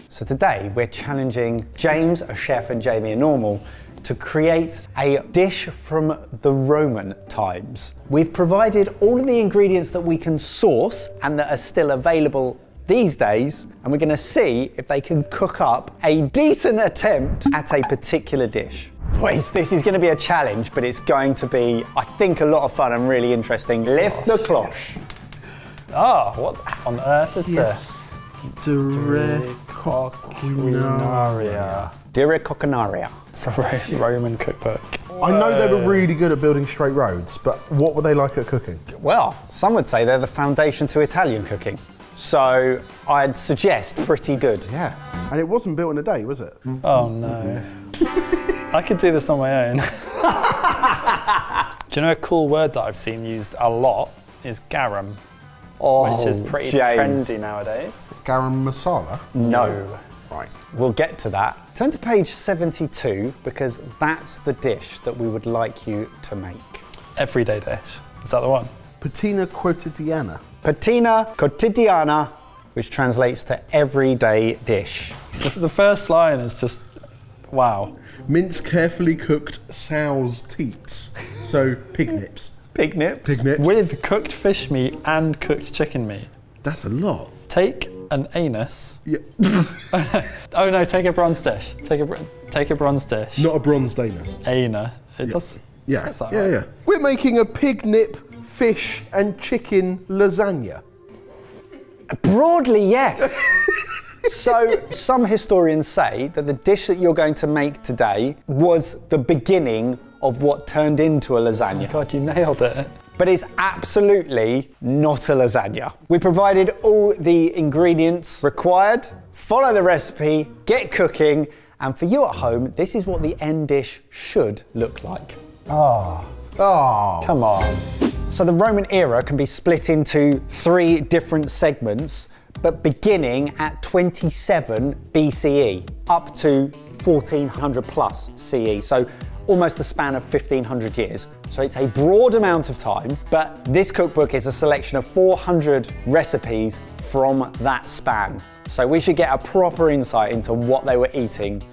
So today we're challenging James, a chef, and Jamie, a normal, to create a dish from the Roman times. We've provided all of the ingredients that we can source and that are still available these days, and we're gonna see if they can cook up a decent attempt at a particular dish. Boys, this is gonna be a challenge, but it's going to be, I think, a lot of fun and really interesting. Lift the cloche. Ah, what on earth is this? Dire Coquinaria. It's a Roman cookbook. I know they were really good at building straight roads, but what were they like at cooking? Well, some would say they're the foundation to Italian cooking. So I'd suggest pretty good. Yeah. And it wasn't built in a day, was it? Oh no. I could do this on my own. Do you know a cool word that I've seen used a lot is garum, which is pretty trendy nowadays. Garam masala? No. Right. We'll get to that. Turn to page 72 because that's the dish that we would like you to make. Everyday dish. Is that the one? Patina quotidiana. Patina quotidiana, which translates to everyday dish. The first line is just, wow. Mince carefully cooked sow's teats. So pig nips. Pig nips. Pig nips. With cooked fish meat and cooked chicken meat. That's a lot. Take an anus. Yeah. Oh no, take a bronze dish. Take a bronze dish. Not a bronzed anus. Anus. It does. Yeah. That Yeah, right? yeah. We're making a pig nip, fish and chicken lasagna. Broadly, yes. So some historians say that the dish that you're going to make today was the beginning of what turned into a lasagna. Oh God, you nailed it. But it's absolutely not a lasagna. We provided all the ingredients required. Follow the recipe, get cooking, and for you at home, this is what the end dish should look like. Oh, come on. So the Roman era can be split into 3 different segments, but beginning at 27 BCE up to 1400 plus CE. So almost a span of 1500 years. So it's a broad amount of time, but this cookbook is a selection of 400 recipes from that span. So we should get a proper insight into what they were eating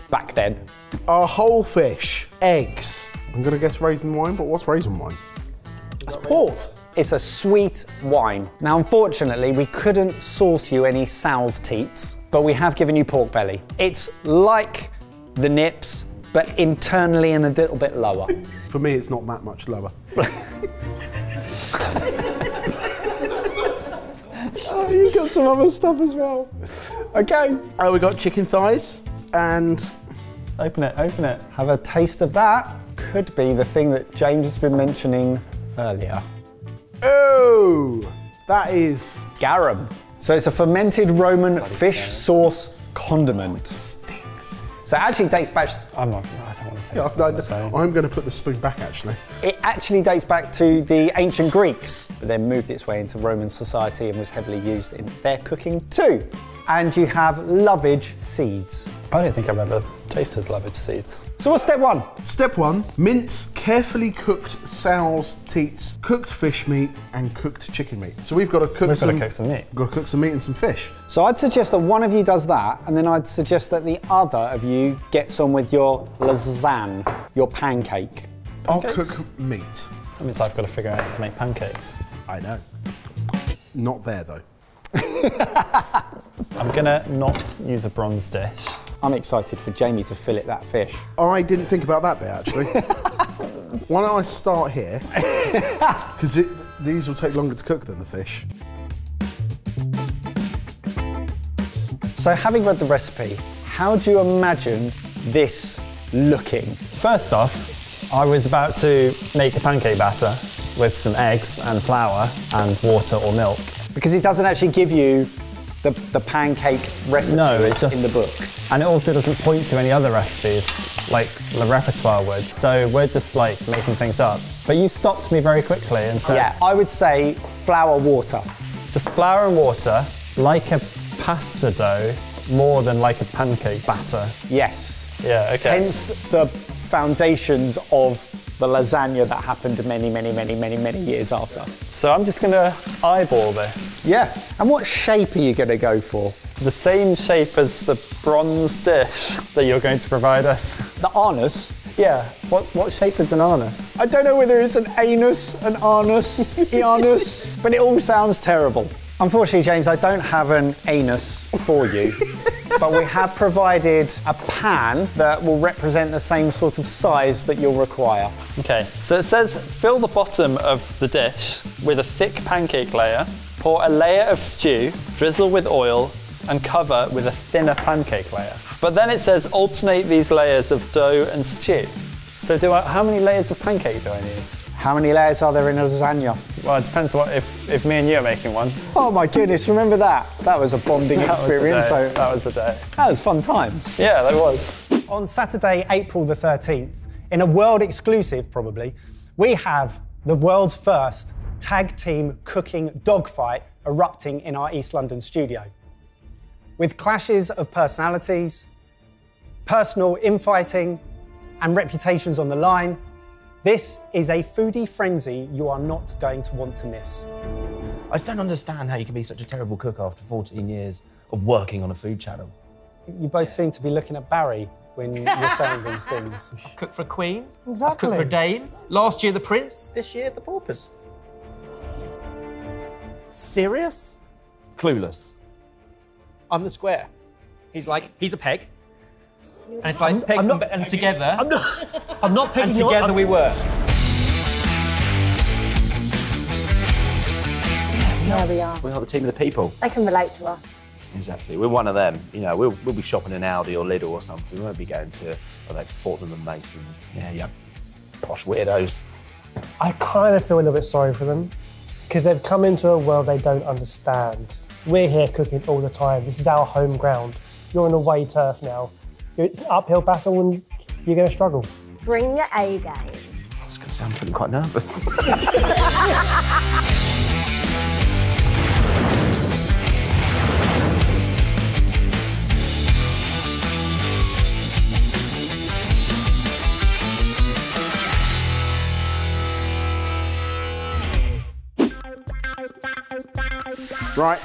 back then. A whole fish, eggs. I'm gonna guess raisin wine, but what's raisin wine? It's port. It's a sweet wine. Now, unfortunately, we couldn't source you any sow's teats, but we have given you pork belly. It's like the nips, but internally and a little bit lower. For me, it's not that much lower. Oh, you got some other stuff as well. Okay. Oh, we got chicken thighs and... Open it, open it. Have a taste of that. Could be the thing that James has been mentioning earlier. Oh, that is... Garum. So it's a fermented Roman fish sauce condiment. Stinks. So it actually dates back... I don't want to taste it. I'm going to put the spoon back, actually. It actually dates back to the ancient Greeks, but then moved its way into Roman society and was heavily used in their cooking too. And you have lovage seeds. I don't think I've ever tasted lovage seeds. So what's step 1? Step 1, mince carefully cooked sow's teats, cooked fish meat and cooked chicken meat. So we've got to cook some meat. Got to cook some meat and some fish. So I'd suggest that one of you does that, and then I'd suggest that the other of you gets on with your lasagne, your pancake. I'll cook meat. That means I've got to figure out how to make pancakes. I know. Not there though. I'm gonna not use a bronze dish. I'm excited for Jamie to fillet that fish. I didn't think about that bit actually. Why don't I start here? Because these will take longer to cook than the fish. So having read the recipe, how do you imagine this looking? First off, I was about to make a pancake batter with some eggs and flour and water or milk. Because it doesn't actually give you the pancake recipe in the book. And it also doesn't point to any other recipes like the repertoire would. So we're just like making things up. But you stopped me very quickly and said... Yeah, I would say flour, water. Just flour and water, like a pasta dough, more than like a pancake batter. Yes. Yeah, okay. Hence the foundations of the lasagna that happened many years after. So I'm just gonna eyeball this. Yeah, and what shape are you gonna go for? The same shape as the bronze dish that you're going to provide us. The anus? Yeah, what shape is an anus? I don't know whether it's an anus, an anus, Eanus, but it all sounds terrible. Unfortunately, James, I don't have an anus for you, but we have provided a pan that will represent the same sort of size that you'll require. Okay, so it says fill the bottom of the dish with a thick pancake layer, pour a layer of stew, drizzle with oil, and cover with a thinner pancake layer. But then it says alternate these layers of dough and stew. So how many layers of pancake do I need? How many layers are there in a lasagna? Well, it depends if me and you are making one. Oh my goodness, remember that? That was a bonding experience. That was a day. That was fun times. Yeah, that was. On Saturday, April the 13th, in a world exclusive probably, we have the world's first tag team cooking dogfight erupting in our East London studio. With clashes of personalities, personal infighting, and reputations on the line, this is a foodie frenzy you are not going to want to miss. I just don't understand how you can be such a terrible cook after 14 years of working on a food channel. You both seem to be looking at Barry when you're saying these things. I've cooked for a queen. Exactly. I've cooked for a dame. Last year the prince, this year the paupers. Serious? Clueless. I'm the square. He's a peg. And it's like, peg and together. I'm not pegging and you. together we were. There we are. We are the team of the people. They can relate to us. Exactly. We're one of them. You know, we'll be shopping in Aldi or Lidl or something. We won't be going to Fortnum and Masons. Yeah. Posh weirdos. I kind of feel a little bit sorry for them because they've come into a world they don't understand. We're here cooking all the time. This is our home ground. You're on away turf now. It's an uphill battle and you're going to struggle. Bring your A game. I was going to say I'm feeling quite nervous. Right,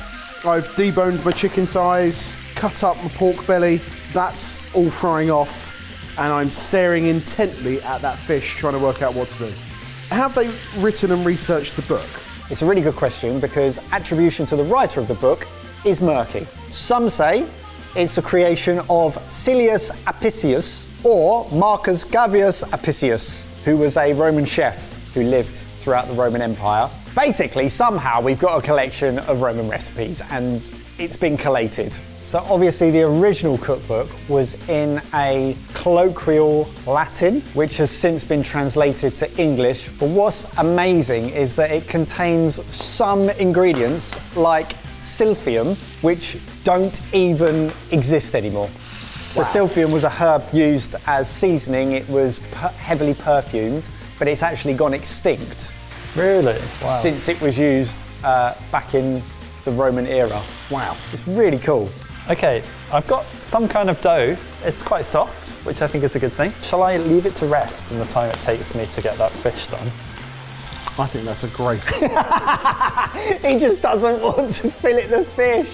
I've deboned my chicken thighs, cut up my pork belly. That's all frying off, and I'm staring intently at that fish, trying to work out what to do. Have they written and researched the book? It's a really good question because attribution to the writer of the book is murky. Some say it's a creation of Silius Apicius or Marcus Gavius Apicius, who was a Roman chef who lived throughout the Roman Empire. Basically, somehow we've got a collection of Roman recipes and it's been collated. So obviously the original cookbook was in a colloquial Latin, which has since been translated to English. But what's amazing is that it contains some ingredients like silphium, which don't even exist anymore. So silphium was a herb used as seasoning. It was heavily perfumed, but it's actually gone extinct. Really? Wow. Since it was used back in the Roman era. Wow, it's really cool. Okay, I've got some kind of dough. It's quite soft, which I think is a good thing. Shall I leave it to rest in the time it takes me to get that fish done? I think that's a great... He just doesn't want to fillet the fish.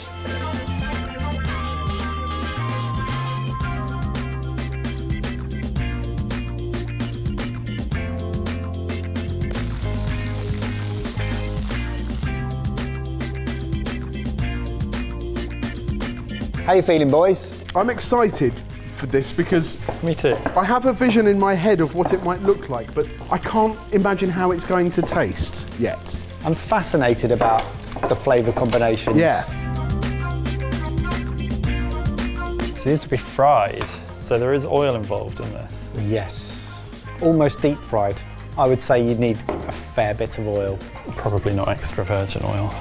How you feeling, boys? I'm excited for this because Me too. I have a vision in my head of what it might look like, but I can't imagine how it's going to taste yet. I'm fascinated about the flavour combinations. Yeah. So these would be fried, so there is oil involved in this. Yes. Almost deep fried. I would say you'd need a fair bit of oil. Probably not extra virgin oil.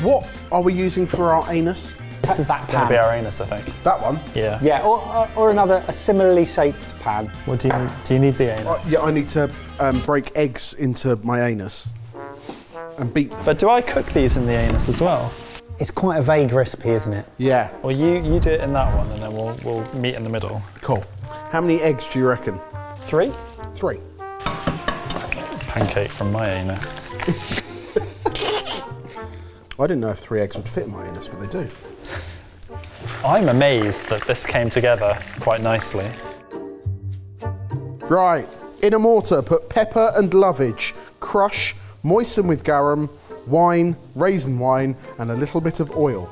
What are we using for our anus? This is going to be our anus, I think. That one? Yeah. Yeah, or a similarly shaped pan. What do you need the anus? Yeah, I need to break eggs into my anus and beat them. But do I cook these in the anus as well? It's quite a vague recipe, isn't it? Yeah. Well, you do it in that one, and then we'll meet in the middle. Cool. How many eggs do you reckon? 3? 3. Pancake from my anus. I didn't know if 3 eggs would fit in my anus, but they do. I'm amazed that this came together quite nicely. Right. In a mortar, put pepper and lovage. Crush, moisten with garum, wine, raisin wine, and a little bit of oil.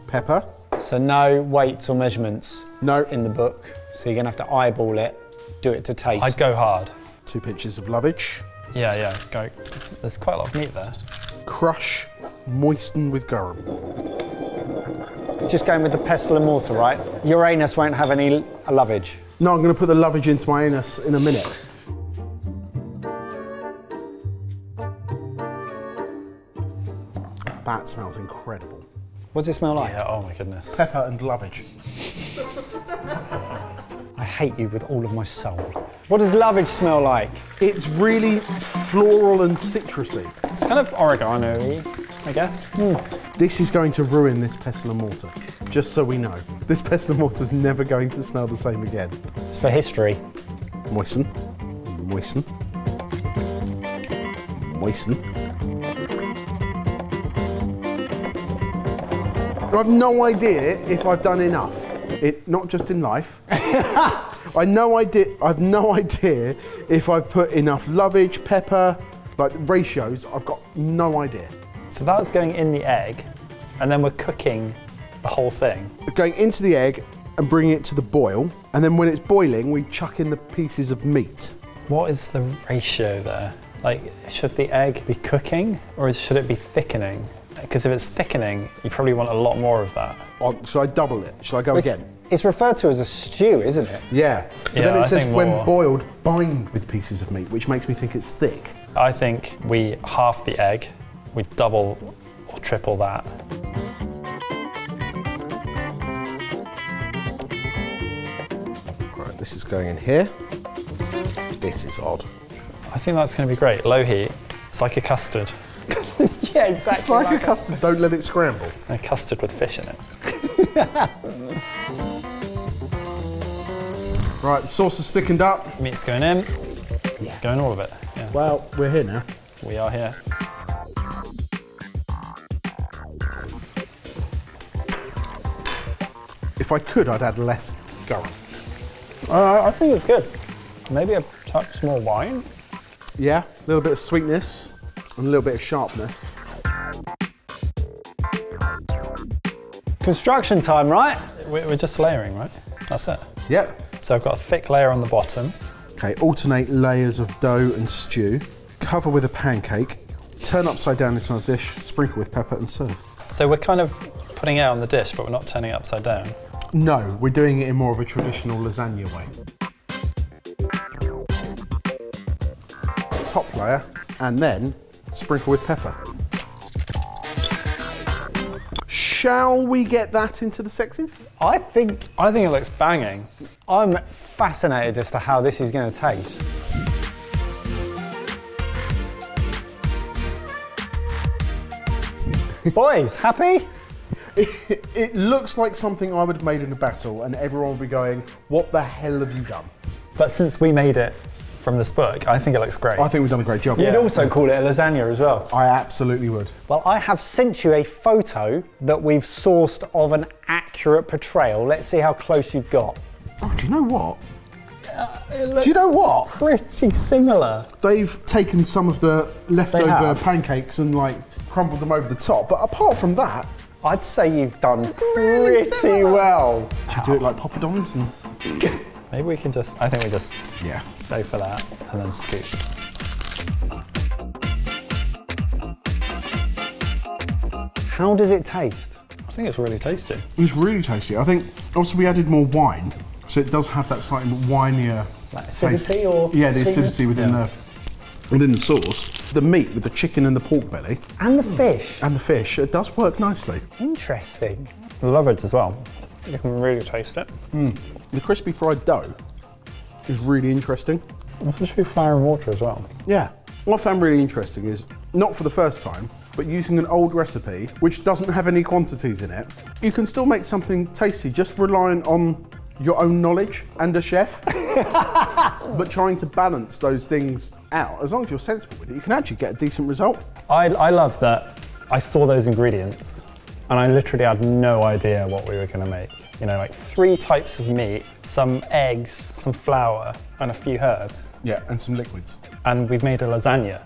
Pepper. So no weights or measurements No. in the book. So you're gonna have to eyeball it, do it to taste. I'd go hard. 2 pinches of lovage. Yeah, go. There's quite a lot of meat there. Crush, moisten with garum. Just going with the pestle and mortar, right? Your anus won't have any lovage. No, I'm going to put the lovage into my anus in a minute. That smells incredible. What does it smell like? Yeah, oh my goodness. Pepper and lovage. I hate you with all of my soul. What does lovage smell like? It's really floral and citrusy. It's kind of oregano-y, I guess. This is going to ruin this pestle and mortar, just so we know. This pestle and mortar is never going to smell the same again. It's for history. Moisten, moisten, moisten. I've no idea if I've done enough. Not just in life. I've no idea if I've put enough lovage, pepper, like ratios. I've got no idea. So that's going in the egg, and then we're cooking the whole thing. Going into the egg and bringing it to the boil, and then when it's boiling, we chuck in the pieces of meat. What is the ratio there? Like, should the egg be cooking, or should it be thickening? Because if it's thickening, you probably want a lot more of that. Should I double it? Should I go again? It's referred to as a stew, isn't it? Yeah. But Yeah, then it I says think when more. boiled, bind with pieces of meat, which makes me think it's thick. I think we half the egg, we double or triple that. Right, this is going in here. This is odd. I think that's going to be great. Low heat. It's like a custard. Yeah, exactly. It's like a custard, don't let it scramble. A custard with fish in it. Right, the sauce is thickened up. Meat's going in. Yeah. Going all of it. Yeah. Well, we're here now. We are here. If I could, I'd add less garum. I think it's good. Maybe a touch more wine. Yeah, a little bit of sweetness and a little bit of sharpness. Construction time, right? We're just layering, right? That's it. Yep. So I've got a thick layer on the bottom. Okay, alternate layers of dough and stew. Cover with a pancake. Turn upside down into a dish, sprinkle with pepper and serve. So we're kind of putting it on the dish, but we're not turning it upside down. No, we're doing it in more of a traditional lasagna way. Top layer, and then sprinkle with pepper. Shall we get that into the sexies? I think it looks banging. I'm fascinated as to how this is going to taste. Boys, happy? It looks like something I would have made in a battle, and everyone would be going, what the hell have you done? But since we made it from this book, I think it looks great. I think we've done a great job. You'd also call it a lasagna as well. I absolutely would. Well, I have sent you a photo that we've sourced of an accurate portrayal. Let's see how close you've got. Oh, do you know what? Do you know what? Pretty similar. They've taken some of the leftover have. pancakes and like crumbled them over the top, but apart from that, I'd say you've done really pretty well. should you do it like poppadoms and Maybe we can just, I think we just yeah. go for that and then scoop. How does it taste? I think it's really tasty. It was really tasty. I think also we added more wine, so it does have that slightly winier Like acidity taste. or yeah, the sweetness? acidity within the sauce. The meat with the chicken and the pork belly And the fish. and the fish, it does work nicely. Interesting. The lovage as well. You can really taste it. The crispy fried dough is really interesting. This should be flour and water as well. Yeah. What I found really interesting is, not for the first time, but using an old recipe, which doesn't have any quantities in it, you can still make something tasty, just relying on your own knowledge and a chef. But trying to balance those things out, as long as you're sensible with it, you can actually get a decent result. I love that I saw those ingredients and I literally had no idea what we were going to make. You know, like 3 types of meat, some eggs, some flour, and a few herbs. Yeah, and some liquids. And we've made a lasagna.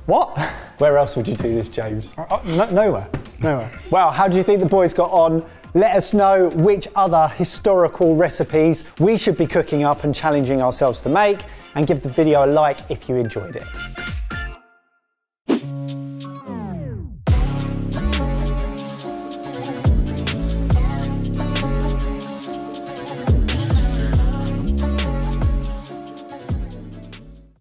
What? Where else would you do this, James? Nowhere. Well, how do you think the boys got on? Let us know which other historical recipes we should be cooking up and challenging ourselves to make, and give the video a like if you enjoyed it.